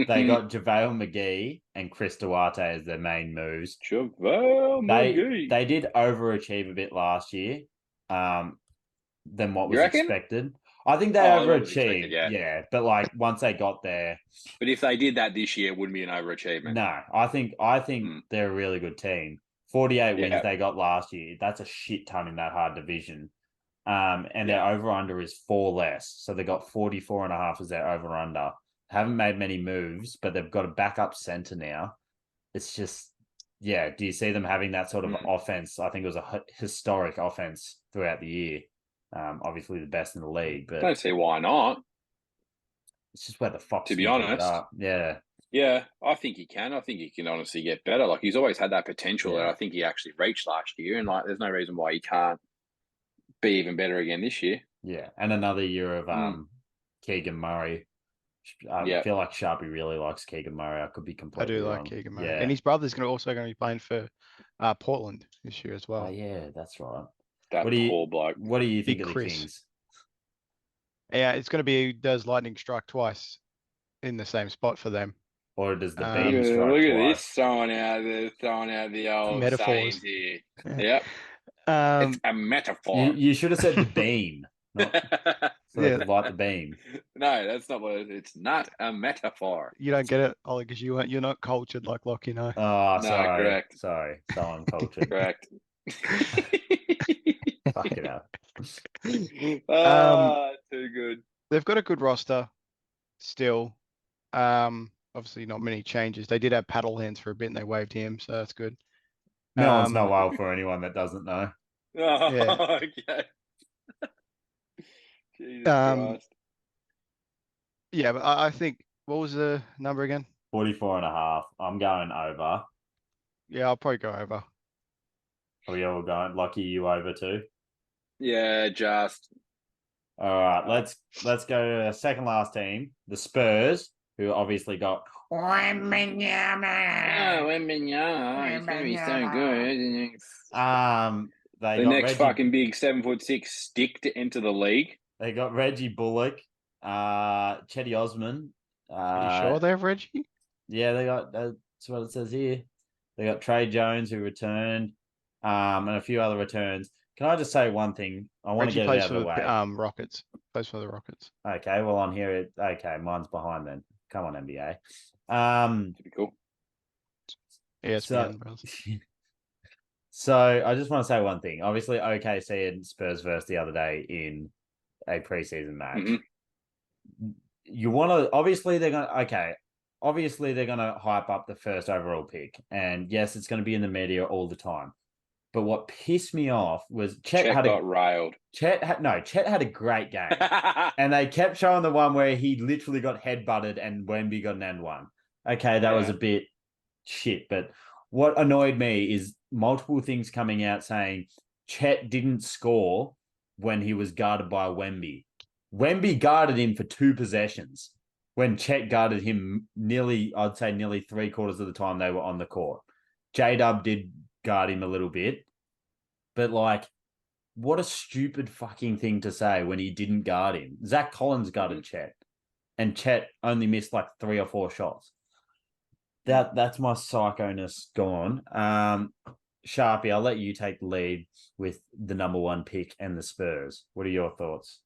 They got JaVale McGee and Chris Duarte as their main moves. JaVale McGee. They did overachieve a bit last year than what was expected. I think they overachieved. Yeah, but like once they got there. But if they did that this year, it wouldn't be an overachievement. No, I think they're a really good team. 48 wins they got last year. That's a shit ton in that hard division. And their over-under is 4 less. So they got 44.5 as their over-under. Haven't made many moves, but they've got a backup center now. It's just, do you see them having that sort of offense? I think it was a historic offense throughout the year. Obviously the best in the league. But I don't see why not. It's just where the Fox, to be honest. Yeah, I think he can. I think he can honestly get better. Like he's always had that potential that I think he actually reached last year, and like there's no reason why he can't be even better again this year. Yeah, and another year of Keegan Murray. I feel like Sharpy really likes Keegan Murray. I could be completely wrong. I do like Keegan Murray, and his brother's also going to be playing for Portland this year as well. Oh yeah, that's right. That poor bloke. What do you think of the Kings? Yeah, it's going to be does lightning strike twice in the same spot for them. Or does the beam strike look twice? At this, throwing out the old metaphors here. Yep. It's a metaphor. You should have said the beam. Not, so they could light the beam. No, that's not what it's not a metaphor. You don't get it, Ollie, because you're not cultured like Lachie, no. Oh, sorry. Correct. Sorry. So uncultured. Correct. Fuck it up. Too good. They've got a good roster still. Obviously not many changes. They did have paddle hands for a bit and they waived him, so that's good. Melon's not wild for anyone that doesn't know. Oh, okay. Jesus Christ. Yeah, but I think, what was the number again? 44.5. I'm going over. Yeah, I'll probably go over. Are we all going? Lachie, you over too? Yeah, just. All right, let's go to the second last team, the Spurs, who obviously got Wembanyama. He's gonna be so good. The next fucking big 7'6" stick to enter the league. They got Reggie Bullock, Chetty Osman. Are you sure they have Reggie? Yeah, they got. That's what it says here. They got Trey Jones, who returned, and a few other returns. Can I just say one thing? I want to get it out of the way. Rockets. Plays for the Rockets. Okay, well on here, mine's behind then. Come on, NBA. Typical. Yeah, so I just want to say one thing. Obviously, OKC and Spurs versus the other day in a preseason match. Mm-hmm. You want to obviously they're gonna hype up the first overall pick, and yes, it's going to be in the media all the time. But what pissed me off was Chet got railed. Chet had a great game, and they kept showing the one where he literally got headbutted and Wemby got an and one. Okay, that was a bit shit. But what annoyed me is multiple things coming out saying Chet didn't score when he was guarded by Wemby. Wemby guarded him for 2 possessions when Chet guarded him nearly 3/4 of the time they were on the court. J-Dub did guard him a little bit. But like, what a stupid fucking thing to say when he didn't guard him. Zach Collins guarded Chet, and Chet only missed like 3 or 4 shots. That's my psychoness gone. Sharpy, I'll let you take the lead with the number 1 pick and the Spurs. What are your thoughts?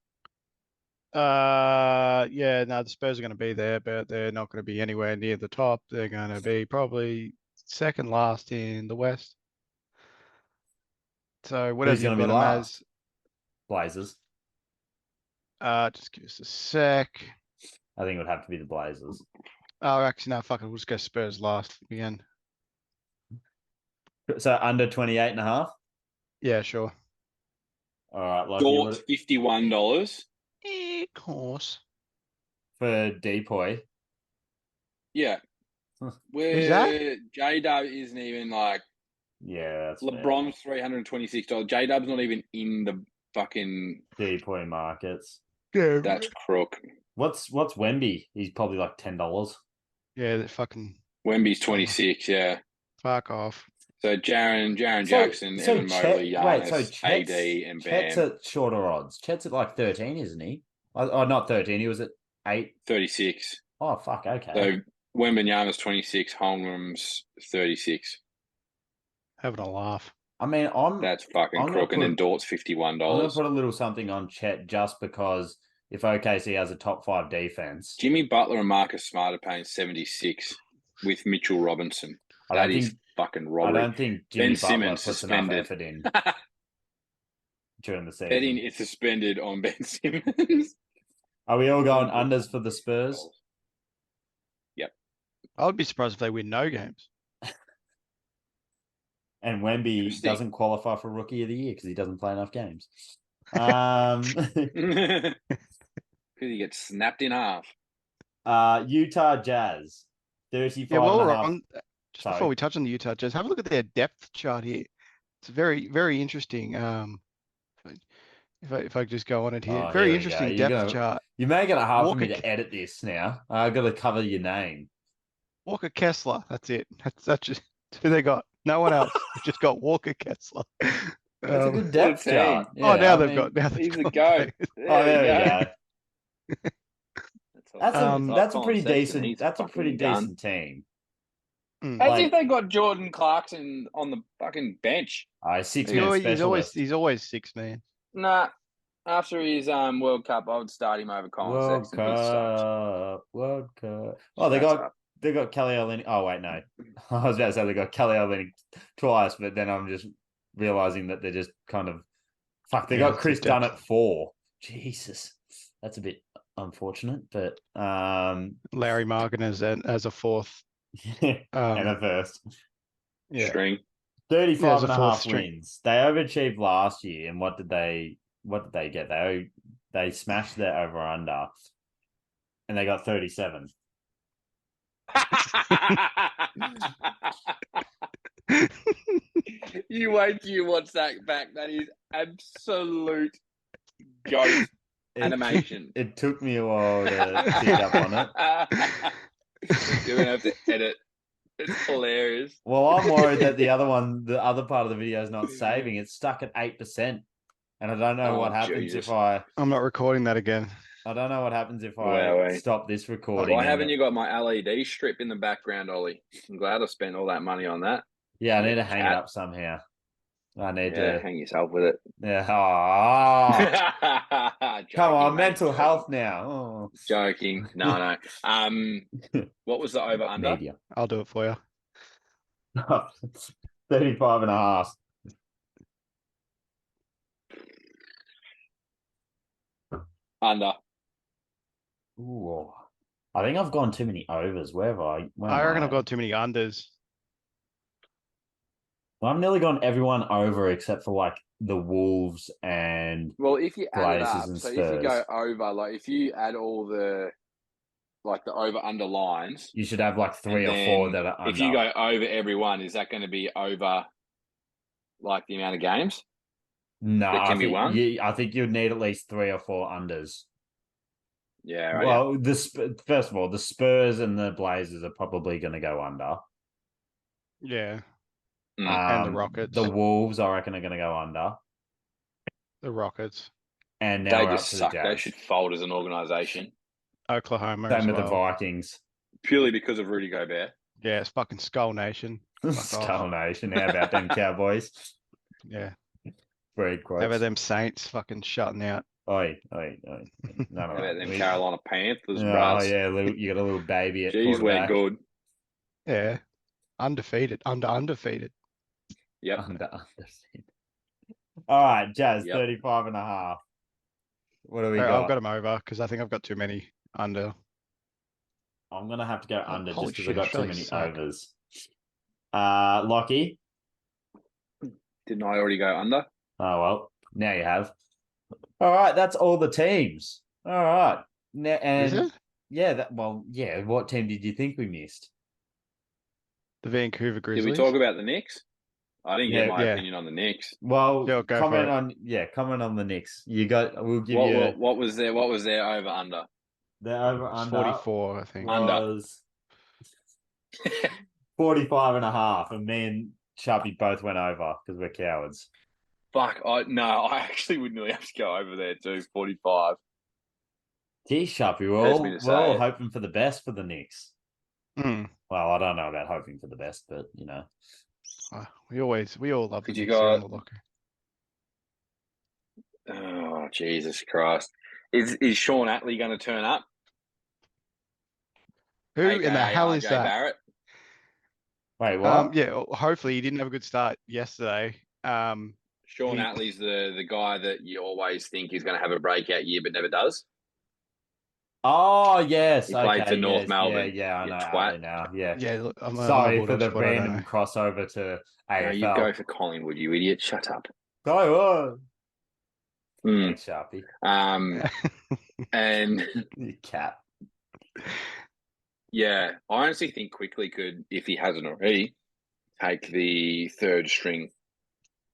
Yeah, no, the Spurs are going to be there, but they're not going to be anywhere near the top. They're going to be probably second last in the West. So whatever Who's going to you've be got them last? as. Blazers. Just give us a sec. I think it would have to be the Blazers. Oh, actually, no, fuck it. We'll just go Spurs last again. So under 28.5? Yeah, sure. All right, Lachie. Dort, $51. Of course. For Depoy. Yeah. Who's Where that? J-Dub isn't even like... Yeah, that's LeBron's $326. J-Dub's not even in the fucking... Depoy markets. Yeah. That's crook. What's Wemby? He's probably like $10. Yeah, that fucking... Wemby's 26, yeah. Fuck off. So Jaren Jackson, Evan Mobley, Giannis, AD, and Bam. Chet's at shorter odds. Chet's at like 13, isn't he? Oh, not 13. He was at 8. 36. Oh, fuck. Okay. So Wembanyama's 26, Holmgren's 36. Having a laugh. I mean, that's fucking crook, and then Dort's $51. I'm going to put a little something on Chet just because if OKC has a top 5 defense. Jimmy Butler and Marcus Smart are paying 76 with Mitchell Robinson. That is fucking robbery. I don't think Jimmy Butler Simmons puts suspended. enough effort in during the season. Betting is suspended on Ben Simmons. Are we all going unders for the Spurs? Yep. I would be surprised if they win no games. And Wemby doesn't qualify for Rookie of the Year because he doesn't play enough games. Because he gets snapped in half. Utah Jazz, 35. Yeah, well, we're on. Just before we touch on the Utah Jazz, have a look at their depth chart here. It's very, very interesting. If I just go on it here, very interesting depth chart. You're making it hard for me to edit this now. I've got to cover your name. Walker Kessler. That's it. That's just who they got. No one else. They've just got Walker Kessler. That's a good depth chart. Yeah, now they've got. He's a go. There we go. That's a pretty decent. That's a pretty decent team. As if they got Jordan Clarkson on the fucking bench. 6-man specialist. He's always 6 man. Nah. After his World Cup, I would start him over Colin Sexton. World Cup. Oh, they got Kelly Olynyk. Oh wait, no. I was about to say they got Kelly Olynyk twice, but then I'm just realizing that they're just kind of They got Chris Dunn at 4. Jesus, that's a bit unfortunate, but Larry Markin as a 4th. and a first. Yeah. String. 35.5 wins. They overachieved last year, and what did they get? They smashed their over under, and they got 37. You wait till you watch that back. That is absolute goat animation. It took me a while to pick up on it. You're gonna have to edit. It's hilarious. Well, I'm worried that the other part of the video is not saving. It's stuck at 8%, and I don't know what happens if I'm not recording that again. I don't know what happens if I stop this recording. Why haven't you got my LED strip in the background, Ollie? I'm glad I spent all that money on that. Yeah, I need to hang it up somehow. I need to hang yourself with it. Yeah. Oh. Come on, mental health now. Oh. Joking. No. What was the over under? Media. I'll do it for you. 35.5. Under. Ooh. I think I've gone too many overs. Where have I? I reckon I've got too many unders. Well, I've nearly gone everyone over except for like the Wolves and if you add it up, so if you go over, like if you add all the over under lines, you should have like 3 or 4 that are under. If you go over everyone, is that going to be over like the amount of games? No, that can be won? I think you'd need at least 3 or 4 unders. Yeah. Right, well, first of all, the Spurs and the Blazers are probably going to go under. Yeah. And the Rockets. The Wolves, I reckon, are going to go under. The Rockets. And now they we're just up to suck. the They Jazz. should fold as an organisation. Oklahoma Same as with well. the Vikings. Purely because of Rudy Gobert. Yeah, it's fucking Skull Nation. Skull Nation. How about them Cowboys? Yeah. Breed quotes. How about them Saints fucking shutting out? Oi. None How of about that. them Carolina Panthers, Oh, bruh? yeah. You got a little baby at Jeez, we're quarterback. good. Yeah. Undefeated. Undefeated. Yep. Undefeated. All right, Jazz, Yep. 35.5. What do we I've got? got them over because I think I've got too many under. I'm going to have to go under just because I've got too many suck. overs. Lachie? Didn't I already go under? Oh, well, now you have. All right, that's all the teams. All right. Now, Is it? Yeah, what team did you think we missed? The Vancouver Grizzlies. Did we talk about the Knicks? I didn't get my opinion on the Knicks. Well, Yeah, comment on the Knicks. We'll give you what was their over under? The over under 44, I think. Was 45.5, and me and Sharpy both went over because we're cowards. Fuck, I actually would nearly have to go over there too, 45. Gee, Sharpy, we're all hoping for the best for the Knicks. Mm. Well, I don't know about hoping for the best, but you know. We all love the Knicks got... in the locker. Oh, Jesus Christ. Is Sean Atlee going to turn up? Who in the hell is that? Barrett? Wait, what? Yeah, hopefully he didn't have a good start yesterday. Sean Atlee's the guy that you always think is going to have a breakout year but never does. Oh, yes. He played for North Melbourne. Yeah, I know twat. Now. Yeah. Yeah, sorry for the random crossover to AFL. No, you go for Collingwood, you idiot. Shut up. Go on. Thanks, Sharpie. And you cat. Yeah, I honestly think Quickly could, if he hasn't already, take the third string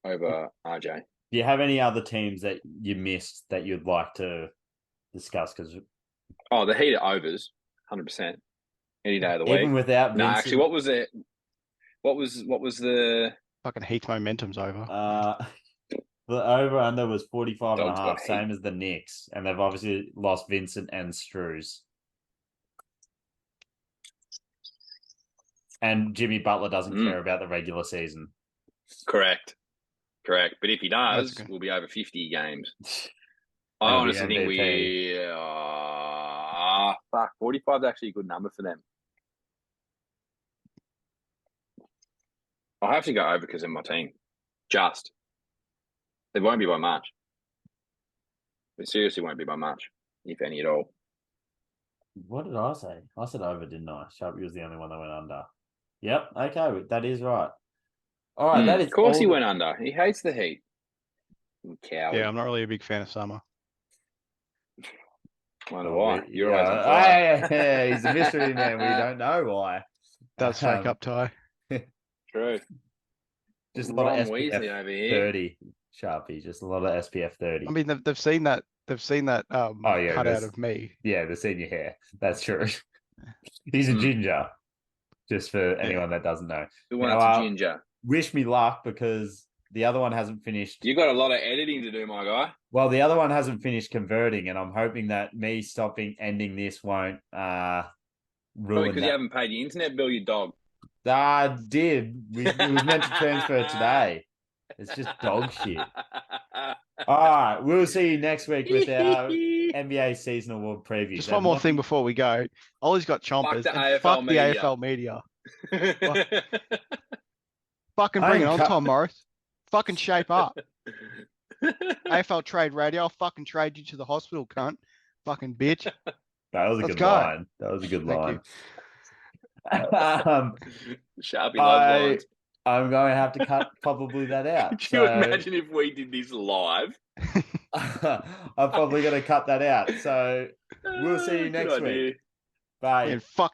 over RJ. Do you have any other teams that you missed that you'd like to discuss? Because the Heat are overs, 100%, any day of the week. Even without Vincent. No, actually, what was it? What was the fucking Heat momentum's over? The over under was 45.5, same as the Knicks, and they've obviously lost Vincent and Struz. And Jimmy Butler doesn't care about the regular season. Correct. But if he does, we'll be over 50 games. I honestly think 45 is actually a good number for them. I'll have to go over because of my team. It won't be by much. It seriously won't be by much, if any at all. What did I say? I said over, didn't I? Sharpie was the only one that went under. Yep. Okay, that is right. All right, that is. Of course, he went under. He hates the Heat. Coward. Yeah, I'm not really a big fan of Summer. Wonder why. You're always on fire. Yeah, he's a mystery man. We don't know why. Does fake up tie. True. Just a lot of SPF over here. 30, Sharpie. Just a lot of SPF 30. I mean, they've seen that. They've seen that cut out of me. Yeah, they've seen your hair. That's true. He's a ginger. Just for anyone that doesn't know. Who wants a ginger? Wish me luck because the other one hasn't finished. You got a lot of editing to do, my guy. Well, the other one hasn't finished converting, and I'm hoping that me ending this won't ruin. Because you haven't paid your internet bill, you dog. I did. It was meant to transfer today. It's just dog shit. All right, we'll see you next week with our NBA season award preview. Just one more thing before we go. Ollie's got chompers. Fuck the AFL media. Fucking bring it on, Tom Morris. Fucking shape up. AFL Trade Radio. I'll fucking trade you to the hospital, cunt. Fucking bitch. That was a good line. That was a good line. Sharpie loves lines. I'm going to have to cut probably that out. Could you imagine if we did this live? I'm probably going to cut that out. So we'll see you next week. Bye. And fuck